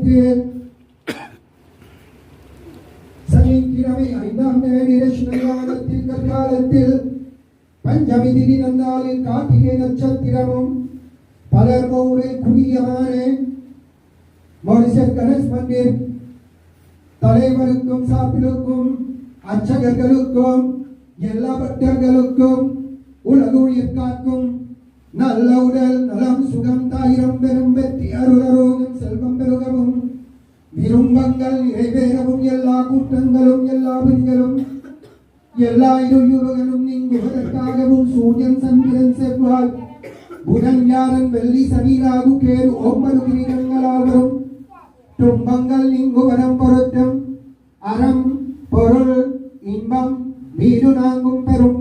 காலத்தில் சனிக்கிழமை 5ஆம் தேதி கிருஷ்ணகாலத்தில் கற்காலத்தில் பஞ்சமி திதி நன்னாளில் கார்த்திகை நட்சத்திரமும் பலர்மூரில் குடியமான மொரிஷியஸ் கணேஷ் மந்திர் தலைவருக்கும் சாப்பிலுக்கும் அர்ச்சகர்களுக்கும் எல்லா பக்தர்களுக்கும் உலகுயிர் காக்கும் நல்ல உடல் நலம் சுகம் தாயிரம் பெரும் வெற்றி அருளரோகம் செல்வம் பெருகவும் விரும்பங்கள் நிறைவேறவும் எல்லா கூட்டங்களும் எல்லா விதிகளும் எல்லா இருயுறுகளும் நீங்குவதற்காகவும் சூரியன் சந்திரன் செவ்வாய் புதன் வியாழன் வெள்ளி சனி ராகு கேது ஒவ்வொரு கிரகங்களால் வரும் துன்பங்கள் நீங்குவதம் பொருத்தம் அறம் பொருள் இன்பம் வீடு நாங்கும் பெரும்